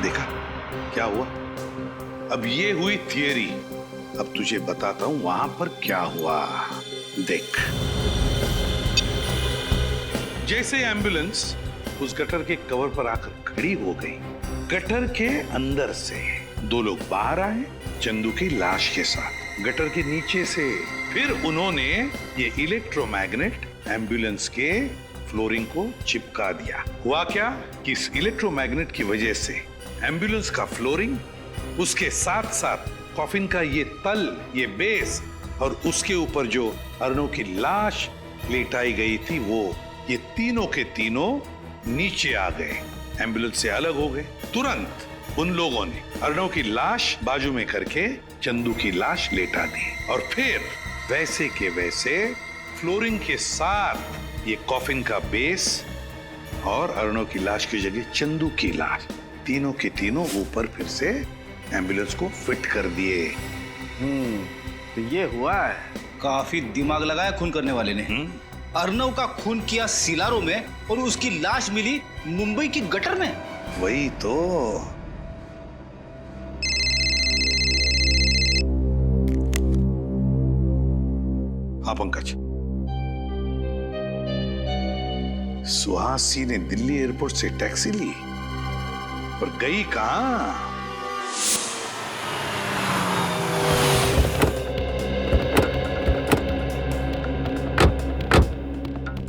देखा क्या हुआ? अब ये हुई थियरी। अब तुझे बताता हूं वहां पर क्या हुआ। देख, जैसे एम्बुलेंस उस गटर के कवर पर आकर खड़ी हो गई, गटर के अंदर से 2 लोग बाहर आए चंदू की लाश के साथ। गटर के नीचे से फिर उन्होंने ये इलेक्ट्रोमैग्नेट एम्बुलेंस के फ्लोरिंग को चिपका दिया। हुआ क्या कि इस इलेक्ट्रोमैग्नेट की वजह से एम्बुलेंस का फ्लोरिंग, उसके साथ साथ कॉफिन का ये तल, ये बेस और उसके ऊपर जो अर्णव की लाश लेटाई गई थी वो, ये तीनों के तीनों नीचे आ गए, एम्बुलेंस से अलग हो गए। तुरंत उन लोगों ने अर्णव की लाश बाजू में करके चंदू की लाश लेटा दी और फिर वैसे के वैसे फ्लोरिंग के साथ ये कॉफिन का बेस और अर्णव की लाश की जगह चंदू की लाश, तीनों के तीनों ऊपर फिर से एम्बुलेंस को फिट कर दिए। तो ये हुआ है। काफी दिमाग लगाया खून करने वाले ने। अर्णव का खून किया सिलारो में और उसकी लाश मिली मुंबई की गटर में। वही तो। हाँ पंकज, सुहासी ने दिल्ली एयरपोर्ट से टैक्सी ली, पर गई कहां?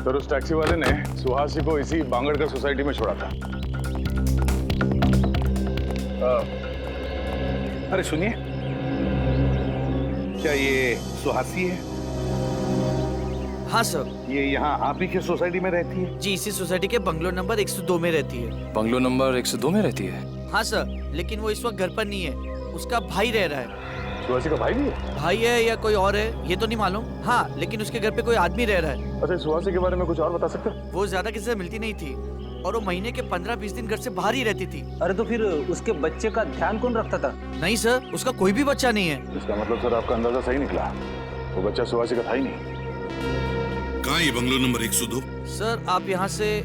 फिर उस टैक्सी वाले ने सुहासी को इसी बांगड़कर सोसाइटी में छोड़ा था। अरे सुनिए, क्या ये सुहासी है? हाँ सर। ये यहाँ आप ही के सोसाइटी में रहती है? जी, इसी सोसाइटी के बंगलो नंबर 102 में रहती है। बंगलो नंबर 102 में रहती है? हाँ सर, लेकिन वो इस वक्त घर पर नहीं है, उसका भाई रह रहा है। सुहासी का भाई भी है? भाई है या कोई और है ये तो नहीं मालूम। हाँ, लेकिन उसके घर पे कोई आदमी रह रहा है। अच्छा, सुहासी के बारे में कुछ और बता सकते हो? वो ज्यादा किसी से मिलती नहीं थी और वो महीने के 15-20 दिन घर से बाहर ही रहती थी। अरे तो फिर उसके बच्चे का ध्यान कौन रखता था? नहीं सर, उसका कोई भी बच्चा नहीं है। इसका मतलब सर आपका अंदाजा सही निकला, वो बच्चा सुहासी का था ही नहीं। कहाँ ये बंगलो नंबर 102? सर आप यहाँ से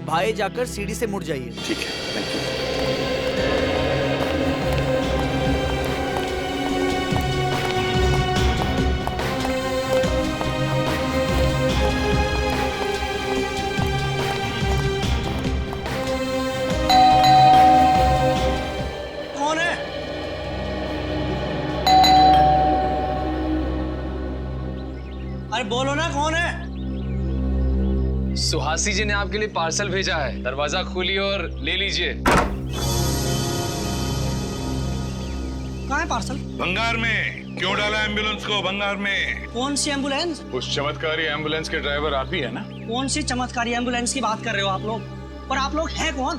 बाएं जाकर सीढ़ी से मुड़ जाइए। ठीक है, थैंक यू। कौन है? अरे बोलो ना, कौन है? सुहासी जी ने आपके लिए पार्सल भेजा है, दरवाजा खोलिए और ले लीजिए। कहाँ है पार्सल? भंगार में। क्यों डाला एम्बुलेंस को भंगार में? कौन सी एम्बुलेंस? उस चमत्कारी एम्बुलेंस के ड्राइवर आप ही है ना? कौन सी चमत्कारी एम्बुलेंस की बात कर रहे हो आप लोग? पर आप लोग हैं कौन?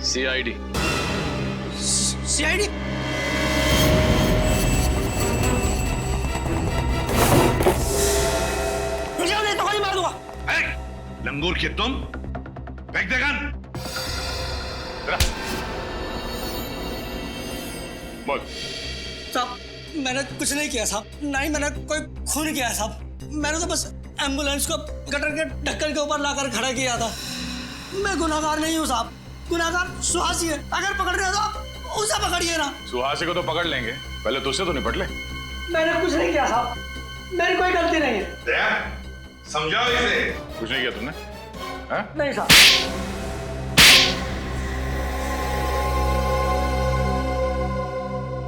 CID। सीआईडी। नहीं तो गोली मार दूंगा। लंगूर के तुम फेंक दे गन। बोल। साहब मैंने कुछ नहीं किया साहब, ना ही मैंने कोई खून किया साहब। मैंने तो बस एम्बुलेंस को गटर के ढक्कन के ऊपर लाकर खड़ा किया था। मैं गुनाहगार नहीं हूँ साहब, गुनाहगार सुहासी है। अगर पकड़ रहे हो तो आप उसे पकड़िए ना। सुहासी को तो पकड़ लेंगे, पहले तुझसे तो निपट ले। मैंने कुछ नहीं किया साहब, मेरी कोई गलती नहीं है। समझाओ इसे। कुछ नहीं किया तुमने? नहीं साहब।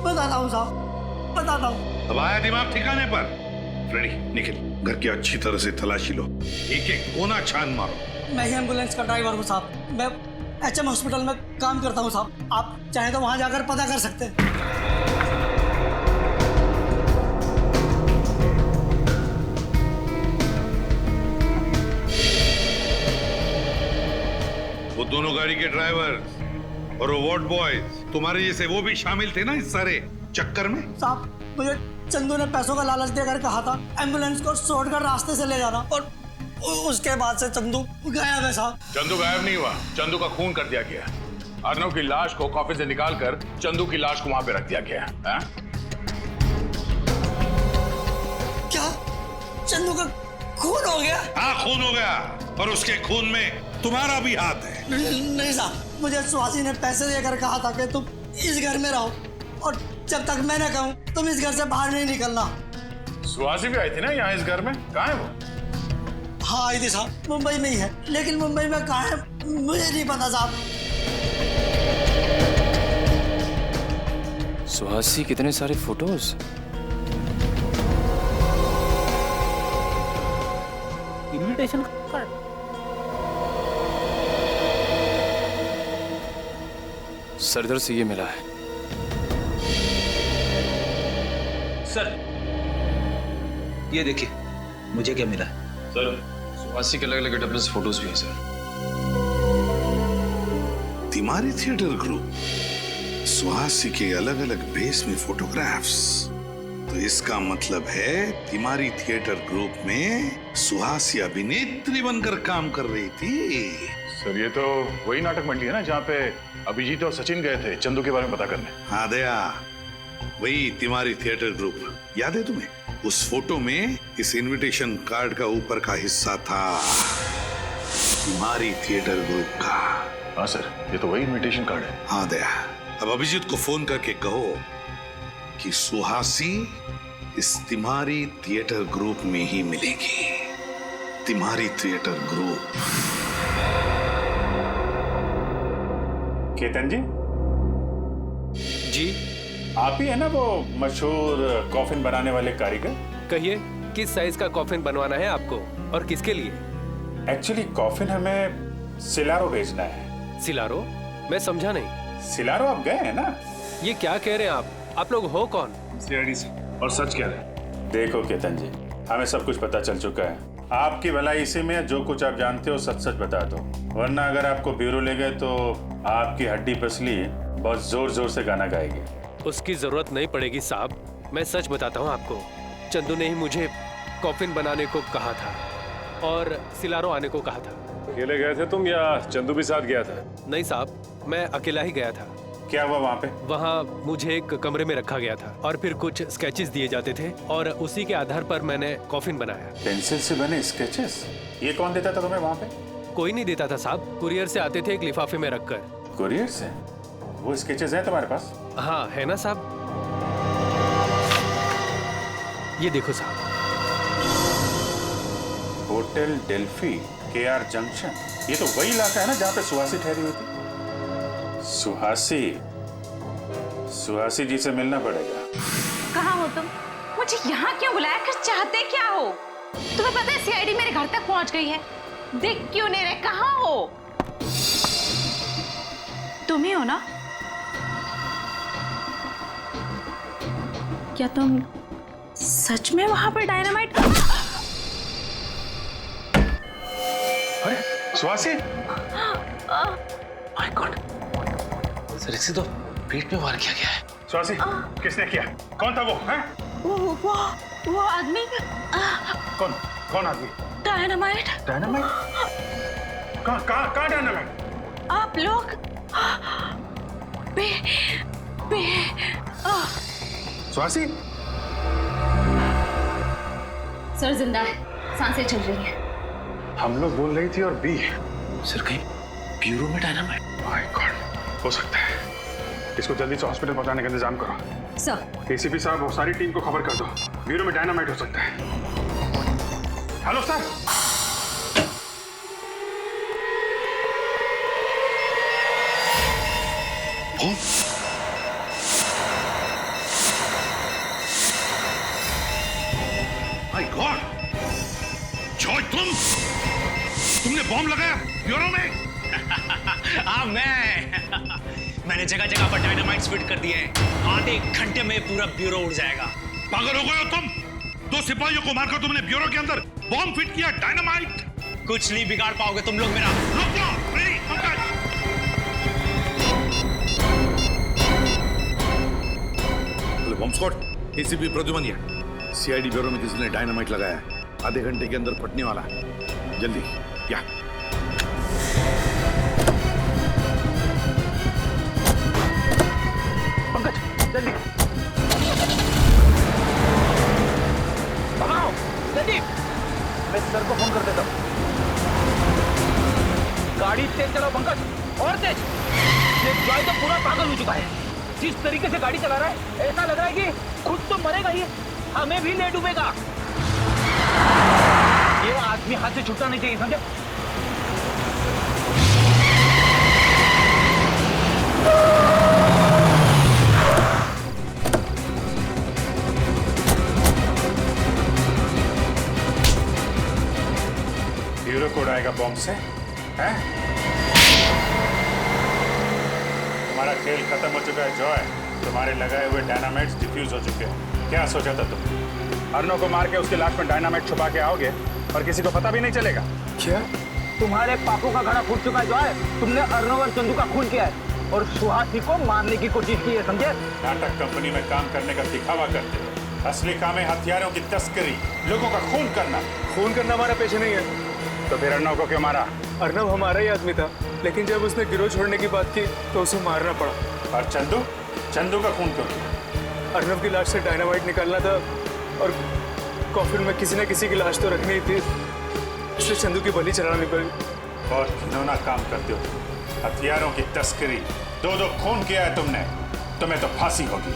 बताता हूँ साहब, बताता हूँ। अब आया दिमाग ठिकाने पर। फ्रेडी निकल, घर की अच्छी तरह से तलाशी लो, एक एक कोना छान मारो। मैं ही एम्बुलेंस का ड्राइवर हूँ साहब, मैं HM हॉस्पिटल में काम करता हूँ साहब। आप चाहें तो वहाँ जाकर पता कर सकते हैं। वो दोनों गाड़ी के ड्राइवर और वो वार्ड बॉयज तुम्हारे जैसे वो भी शामिल थे ना इस सारे चक्कर में? साहब मुझे चंदू ने पैसों का लालच देकर कहा था एम्बुलेंस को शॉर्टकट रास्ते से ले जाना, और उसके बाद से चंदू गायब है साहब। चंदू गायब नहीं हुआ, चंदू का खून कर दिया गया। अर्नव की लाश को कॉफी से निकालकर चंदू की लाश को वहां पे रख दिया गया है। क्या चंदू का खून हो गया? हाँ खून हो गया, और उसके खून में तुम्हारा भी हाथ है। नहीं साहब, मुझे सुहासी ने पैसे देकर कहा था कि तुम इस घर में रहो, और जब तक मैं न कहूं तुम इस घर से बाहर नहीं निकलना। सुहासी भी आई थी ना यहाँ इस घर में, कहाँ है वो? हाँ आई थी साहब, मुंबई में ही है, लेकिन मुंबई में कहाँ है मुझे नहीं पता साहब। सुहासी कितने सारे फोटोज। Invitation card. सरदार से ये मिला है। सर ये देखिए मुझे क्या मिला है। सर सुहासी के अलग अलग गेटअप से फोटोज भी हैं सर। तिमारी थिएटर ग्रुप, सुहासी के अलग अलग बेस में फोटोग्राफ्स। तो इसका मतलब है तिमारी थिएटर ग्रुप में सुहासी अभिनेत्री बनकर काम कर रही थी। सर ये तो वही नाटक मंडली है ना जहाँ पे अभिजीत और सचिन गए थे चंदू के बारे में पता करने। हाँ दया, वही तिमारी थिएटर ग्रुप। याद है तुम्हें? उस फोटो में इस इनविटेशन कार्ड का ऊपर का हिस्सा था तिमारी थिएटर ग्रुप का। हाँ सर, ये तो वही इनविटेशन कार्ड है। हाँ दया, अब अभिजीत को फोन करके कहो कि सुहासी इस तिमारी थिएटर ग्रुप में ही मिलेगी। तिमारी थिएटर ग्रुप। केतन जी जी, आप ही है ना वो मशहूर कॉफिन बनाने वाले कारीगर? कहिए किस साइज का कॉफिन बनवाना है आपको और किसके लिए? एक्चुअली कॉफिन हमें सिलारो भेजना है। सिलारो? मैं समझा नहीं। सिलारो आप गए हैं ना? ये क्या कह रहे हैं आप लोग हो कौन? सीआईडी से। और सच कह रहे हैं। देखो केतन जी, हमें सब कुछ पता चल चुका है। आपकी भलाई इसी में, जो कुछ आप जानते हो सच सच बता दो, वरना अगर आपको ब्यूरो ले गए तो आपकी हड्डी पसली बहुत जोर जोर से गाना गाएगी। उसकी जरूरत नहीं पड़ेगी साहब, मैं सच बताता हूँ आपको। चंदू ने ही मुझे कॉफिन बनाने को कहा था और सिलारो आने को कहा था। अकेले गए थे तुम या चंदू भी साथ गया था? नहीं साहब, मैं अकेला ही गया था। क्या हुआ वहाँ पे? वहाँ मुझे एक कमरे में रखा गया था और फिर कुछ स्केचेस दिए जाते थे और उसी के आधार पर मैंने कॉफिन बनाया। पेंसिल से बने स्केचेस? ये कौन देता था तुम्हें वहाँ पे? कोई नहीं देता था साहब, कुरियर से आते थे एक लिफाफे में रखकर। कुरियर से? वो स्केचेस हैं तुम्हारे पास? हाँ है ना साहब, ये देखो साहब। होटल डेल्फी, KR जंक्शन, ये तो वही इलाका है ना जहाँ पे सुहासी ठहरी हुई थी। सुहासी जी से मिलना पड़ेगा। कहाँ हो तुम? मुझे यहाँ क्यों बुलाया? कर चाहते क्या हो? तुम्हें पता है सीआईडी मेरे घर तक पहुँच गई है। देख क्यों नहीं रहे? कहाँ हो? तुम ही हो ना? क्या तुम सच में वहां पर डायनामाइट? अरे सुहासी! My God! सर इसे तो पेट में वार किया गया है। स्वासी, किसने किया? कौन था वो? हैं? वो आदमी। कौन आदमी? डायनामाइट। डायनामाइट? कहाँ डायनामाइट? आप लोग स्वासी? सर जिंदा है, सांसें चल रही हैं। हम लोग बोल रही थी और बी। सर कहीं ब्यूरो में डायनामाइट? माय गॉड, हो सकता है। इसको जल्दी से हॉस्पिटल पहुंचाने का इंतजाम करो। सर। एसीपी साहब, वो सारी टीम को खबर कर दो, ब्यूरो में डायनामाइट हो सकता है। Hello sir. My God, Joy तुमने बॉम्ब लगाया ब्यूरो में? हाँ मैंने जगह जगह पर डायनामाइट्स फिट कर दिए हैं। आधे घंटे में पूरा ब्यूरो उड़ जाएगा। पागल हो गए हो तुम? 2 सिपाहियों को मारकर तुमने ब्यूरो के अंदर बॉम्ब फिट किया, डायनामाइट? कुछ नहीं बिगाड़ पाओगे तुम लोग मेरा। रुक जाओ, please, Pankaj. Bomb squad, ACP Pradyuman या सीआईडी ब्यूरो में किसी ने डायनामाइट लगाया है, आधे घंटे के अंदर फटने वाला है। जल्दी या पंकज जल्दी भगाओ जल्दी। मैं सर को फोन कर देता हूँ। गाड़ी तेज चलाओ पंकज, और तेज। ये जॉय तो पूरा पागल हो चुका है। जिस तरीके से गाड़ी चला रहा है ऐसा लग रहा है कि खुद तो मरेगा ही, हमें भी ले डूबेगा। ये आदमी हाथ से छूटना नहीं चाहिए, समझे? ब्यूरो को उड़ाएगा बॉम्ब से, हैं? तुम्हारा खेल खत्म हो चुका है जॉय। तुम्हारे लगाए हुए डायनामाइट्स डिफ्यूज हो चुके हैं। क्या सोचा था तुम? अर्नव को मार के उसकी लाश में डायनामाइट छुपा के आओगे और किसी को पता भी नहीं चलेगा? क्या? तुम्हारे पापों का घड़ा फूट चुका है जॉय। तुमने अर्नव और चंदू का खून किया है और सुहासी को मारने की कोशिश की है, समझे? नाटक कंपनी में काम करने का दिखावा करते हो। असली काम है हथियारों की तस्करी, लोगों का खून करना। खून करना हमारा पेशा नहीं है। तो फिर अर्नव को क्यों मारा? अर्नव हमारा ही आदमी था, लेकिन जब उसने गिरोह छोड़ने की बात की तो उसे मारना पड़ा। और चंदू का खून क्यों किया? अर्नव की लाश से डायनामाइट निकालना था और कॉफिन में किसी न किसी की लाश तो रखनी थी, इसलिए चंदू की बलि चढ़ानी पड़ी। बहुत घिनौना काम करते हो, हथियारों की तस्करी। 2 खून किया है तुमने, तुम्हें तो फांसी होगी।